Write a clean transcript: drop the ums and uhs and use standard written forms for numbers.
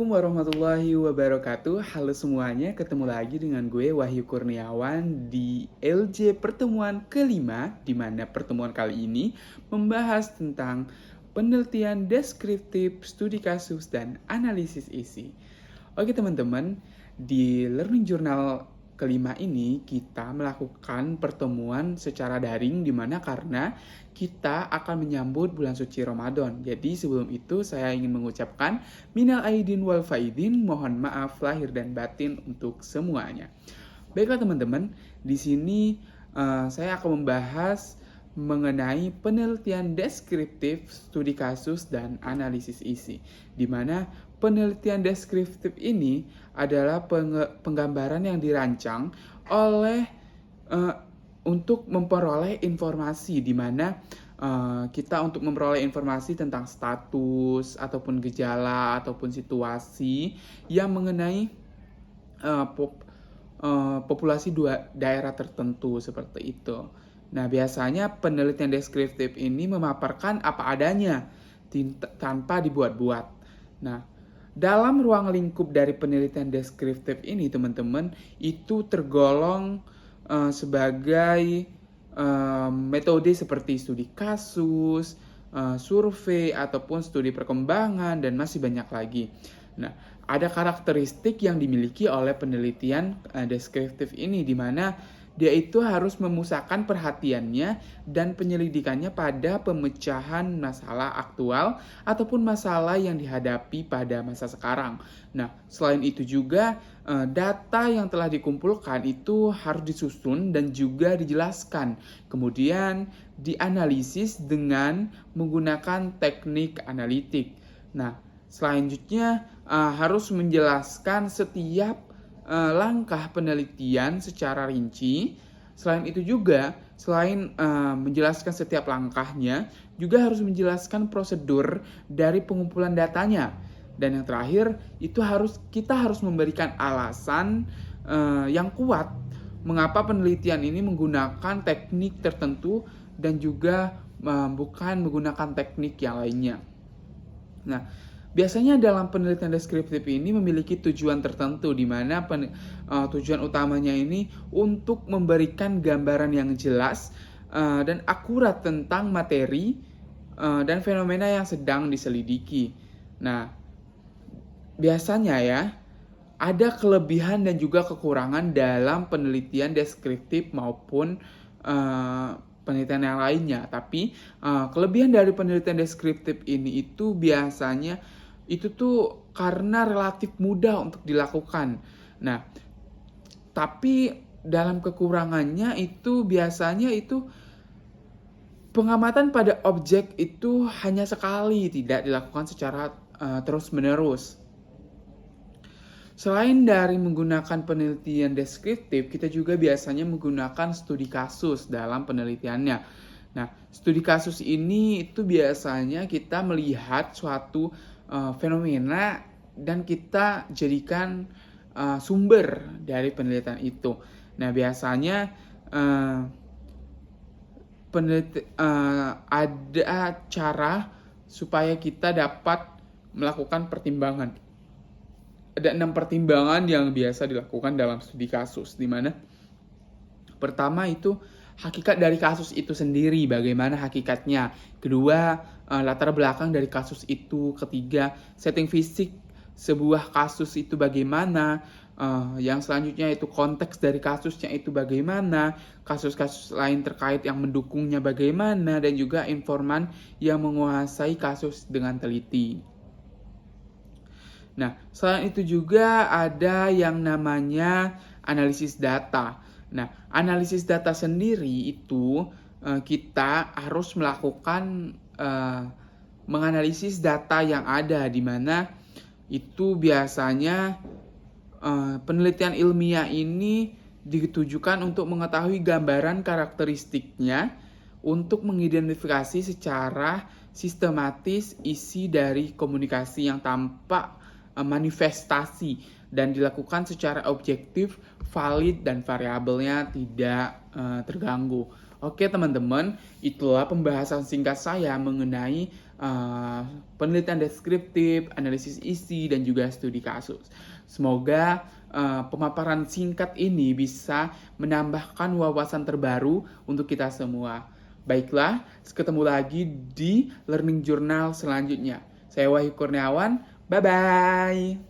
Assalamualaikum warahmatullahi wabarakatuh. Halo semuanya, ketemu lagi dengan gue Wahyu Kurniawan di LJ pertemuan kelima, di mana pertemuan kali ini membahas tentang penelitian deskriptif, studi kasus, dan analisis isi. Oke teman-teman, di Learning Journal kelima ini kita melakukan pertemuan secara daring di mana karena kita akan menyambut bulan suci Ramadan. Jadi sebelum itu saya ingin mengucapkan minal aidin wal faidin, mohon maaf lahir dan batin untuk semuanya. Baiklah teman-teman, di sini saya akan membahas mengenai penelitian deskriptif, studi kasus, dan analisis isi. Di mana penelitian deskriptif ini adalah penggambaran yang dirancang oleh untuk memperoleh informasi, di mana kita untuk memperoleh informasi tentang status ataupun gejala ataupun situasi yang mengenai populasi daerah tertentu seperti itu. Nah, biasanya penelitian deskriptif ini memaparkan apa adanya tanpa dibuat-buat. Nah, dalam ruang lingkup dari penelitian deskriptif ini, teman-teman, itu tergolong sebagai metode seperti studi kasus, survei, ataupun studi perkembangan, dan masih banyak lagi. Nah, ada karakteristik yang dimiliki oleh penelitian deskriptif ini, di mana dia itu harus memusatkan perhatiannya dan penyelidikannya pada pemecahan masalah aktual ataupun masalah yang dihadapi pada masa sekarang. Nah, selain itu juga data yang telah dikumpulkan itu harus disusun dan juga dijelaskan. Kemudian dianalisis dengan menggunakan teknik analitik. Nah, selanjutnya harus menjelaskan setiap langkah penelitian secara rinci. Selain itu juga, selain menjelaskan setiap langkahnya, juga harus menjelaskan prosedur dari pengumpulan datanya. Dan yang terakhir, kita harus memberikan alasan yang kuat mengapa penelitian ini menggunakan teknik tertentu dan juga bukan menggunakan teknik yang lainnya. Nah, biasanya dalam penelitian deskriptif ini memiliki tujuan tertentu, di mana tujuan utamanya ini untuk memberikan gambaran yang jelas dan akurat tentang materi dan fenomena yang sedang diselidiki. Nah, biasanya ya, ada kelebihan dan juga kekurangan dalam penelitian deskriptif maupun penelitian yang lainnya. Tapi kelebihan dari penelitian deskriptif ini itu biasanya itu tuh karena relatif mudah untuk dilakukan. Nah, tapi dalam kekurangannya itu biasanya itu pengamatan pada objek itu hanya sekali, tidak dilakukan secara terus-menerus. Selain dari menggunakan penelitian deskriptif, kita juga biasanya menggunakan studi kasus dalam penelitiannya. Nah, studi kasus ini itu biasanya kita melihat suatu fenomena dan kita jadikan sumber dari penelitian itu. Nah, biasanya ada cara supaya kita dapat melakukan pertimbangan. Ada 6 pertimbangan yang biasa dilakukan dalam studi kasus, di mana pertama itu hakikat dari kasus itu sendiri, bagaimana hakikatnya. Kedua, latar belakang dari kasus itu. Ketiga, setting fisik sebuah kasus itu bagaimana. Yang selanjutnya itu konteks dari kasusnya itu bagaimana. Kasus-kasus lain terkait yang mendukungnya bagaimana. Dan juga informan yang menguasai kasus dengan teliti. Nah, selain itu juga ada yang namanya analisis data. Nah, analisis data sendiri itu kita harus melakukan menganalisis data yang ada, di mana itu biasanya penelitian ilmiah ini ditujukan untuk mengetahui gambaran karakteristiknya untuk mengidentifikasi secara sistematis isi dari komunikasi yang tampak manifestasi dan dilakukan secara objektif, valid, dan variabelnya tidak terganggu. Oke teman-teman, itulah pembahasan singkat saya mengenai penelitian deskriptif, analisis isi, dan juga studi kasus. Semoga pemaparan singkat ini bisa menambahkan wawasan terbaru untuk kita semua. Baiklah, ketemu lagi di Learning Journal selanjutnya. Saya Wahyu Kurniawan, bye-bye.